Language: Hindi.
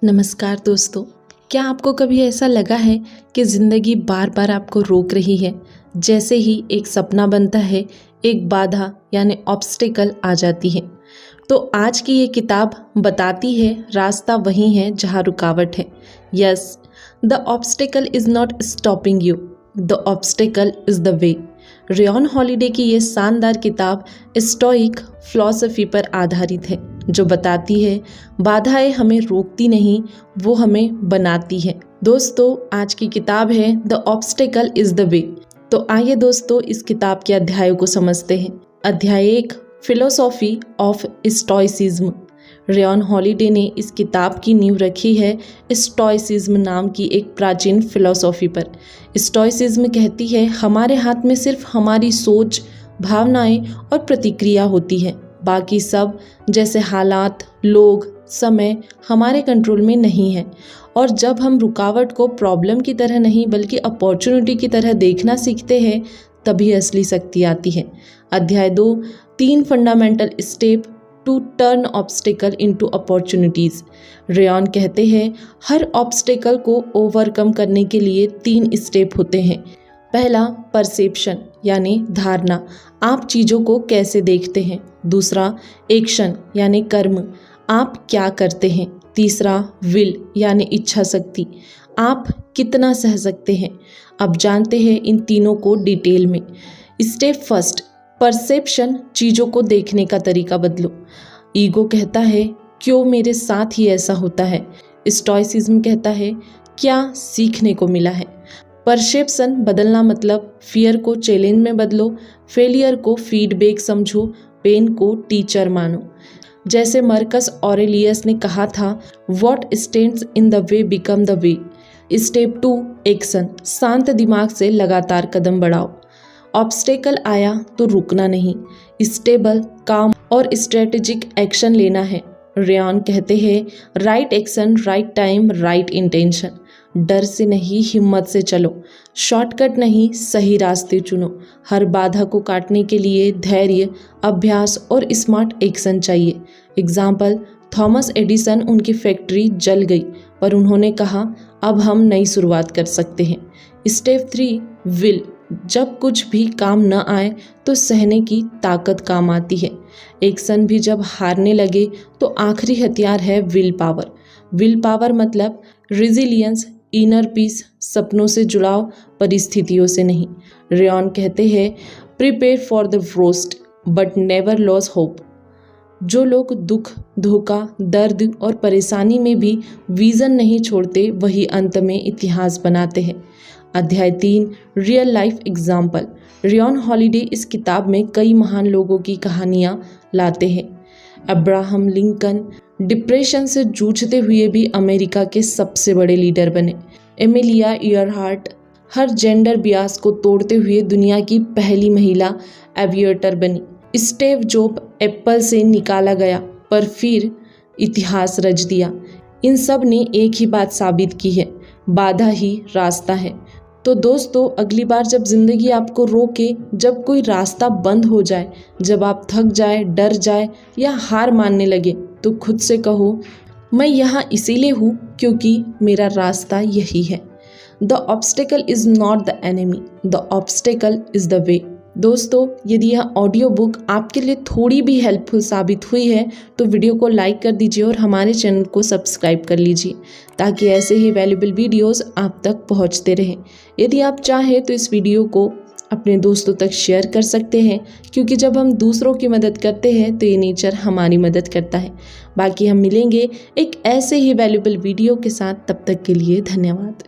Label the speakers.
Speaker 1: नमस्कार दोस्तों। क्या आपको कभी ऐसा लगा है कि ज़िंदगी बार बार आपको रोक रही है? जैसे ही एक सपना बनता है, एक बाधा यानी ऑब्स्टिकल आ जाती है। तो आज की ये किताब बताती है रास्ता वही है जहाँ रुकावट है। Yes, the obstacle is not stopping you, the obstacle is the way. Rayon holiday की ये शानदार किताब स्टोइक फिलॉसफी पर आधारित है, जो बताती है बाधाएं हमें रोकती नहीं, वो हमें बनाती है। दोस्तों, आज की किताब है the obstacle is the way. तो आइए दोस्तों, इस किताब के अध्यायों को समझते हैं। अध्याय 1, philosophy of stoicism. Rayon holiday ने इस किताब की नींव रखी है स्टोइसिज्म नाम की एक प्राचीन फिलॉसफी पर। स्टोइसिज्म कहती है हमारे हाथ में सिर्फ हमारी सोच, भावनाएं और प्रतिक्रिया होती है। बाकी सब जैसे हालात, लोग, समय हमारे कंट्रोल में नहीं है। और जब हम रुकावट को प्रॉब्लम की तरह नहीं बल्कि अपॉर्चुनिटी की तरह देखना सीखते हैं, तभी असली शक्ति आती है। अध्याय 2, 3 fundamental step to turn obstacle into opportunities. रियॉन कहते हैं हर ऑब्स्टिकल को ओवरकम करने के लिए 3 स्टेप होते हैं। पहला, परसेप्शन यानी धारणा, आप चीज़ों को कैसे देखते हैं। दूसरा, एक्शन यानी कर्म, आप क्या करते हैं। तीसरा, विल यानी इच्छा शक्ति, आप कितना सह सकते हैं। अब जानते हैं इन तीनों को डिटेल में। स्टेप फर्स्ट, परसेप्शन, चीज़ों को देखने का तरीका बदलो। ईगो कहता है क्यों मेरे साथ ही ऐसा होता है। स्टोइसिज्म कहता है क्या सीखने को मिला है। परसेप्शन बदलना मतलब फियर को चैलेंज में बदलो, फेलियर को फीडबैक समझो, पेन को टीचर मानो। जैसे मार्कस ऑरेलियस ने कहा था, what stands in the way become the way. Step 2, action, शांत दिमाग से लगातार कदम बढ़ाओ। ऑब्स्टेकल आया तो रुकना नहीं, स्टेबल, काम और स्ट्रेटेजिक एक्शन लेना है। रियॉन कहते हैं right action, right time, right intention. डर से नहीं, हिम्मत से चलो। शॉर्टकट नहीं, सही रास्ते चुनो। हर बाधा को काटने के लिए धैर्य, अभ्यास और स्मार्ट एक्शन चाहिए। एग्जाम्पल, थॉमस एडिसन, उनकी फैक्ट्री जल गई पर उन्होंने कहा अब हम नई शुरुआत कर सकते हैं। स्टेप 3, विल, जब कुछ भी काम न आए तो सहने की ताकत काम आती है। एक्शन भी जब हारने लगे तो आखिरी हथियार है विल पावर। विल पावर मतलब रिजिलियंस, इनर पीस, सपनों से जुड़ाव, परिस्थितियों से नहीं। रियॉन कहते हैं prepare for the worst but never loss hope. जो लोग दुख, धोखा, दर्द और परेशानी में भी विजन नहीं छोड़ते, वही अंत में इतिहास बनाते हैं। अध्याय 3, real life example. Rayon holiday इस किताब में कई महान लोगों की कहानियाँ लाते हैं। अब्राहम लिंकन डिप्रेशन से जूझते हुए भी अमेरिका के सबसे बड़े लीडर बने। एमिलिया ईयरहार्ट हर जेंडर बियास को तोड़ते हुए दुनिया की पहली महिला एविएटर बनी। स्टीव जॉब एप्पल से निकाला गया पर फिर इतिहास रच दिया। इन सब ने एक ही बात साबित की है, बाधा ही रास्ता है। तो दोस्तों, अगली बार जब ज़िंदगी आपको रोके, जब कोई रास्ता बंद हो जाए, जब आप थक जाए, डर जाए या हार मानने लगे, तो खुद से कहो मैं यहाँ इसीलिए हूँ क्योंकि मेरा रास्ता यही है। The obstacle is not the enemy, the obstacle is the way. दोस्तों, यदि यह ऑडियो बुक आपके लिए थोड़ी भी हेल्पफुल साबित हुई है तो वीडियो को लाइक कर दीजिए और हमारे चैनल को सब्सक्राइब कर लीजिए ताकि ऐसे ही वैल्यूएबल वीडियोस आप तक पहुंचते रहें। यदि आप चाहें तो इस वीडियो को अपने दोस्तों तक शेयर कर सकते हैं, क्योंकि जब हम दूसरों की मदद करते हैं तो ये नेचर हमारी मदद करता है। बाकी हम मिलेंगे एक ऐसे ही वैल्यूएबल वीडियो के साथ, तब तक के लिए धन्यवाद।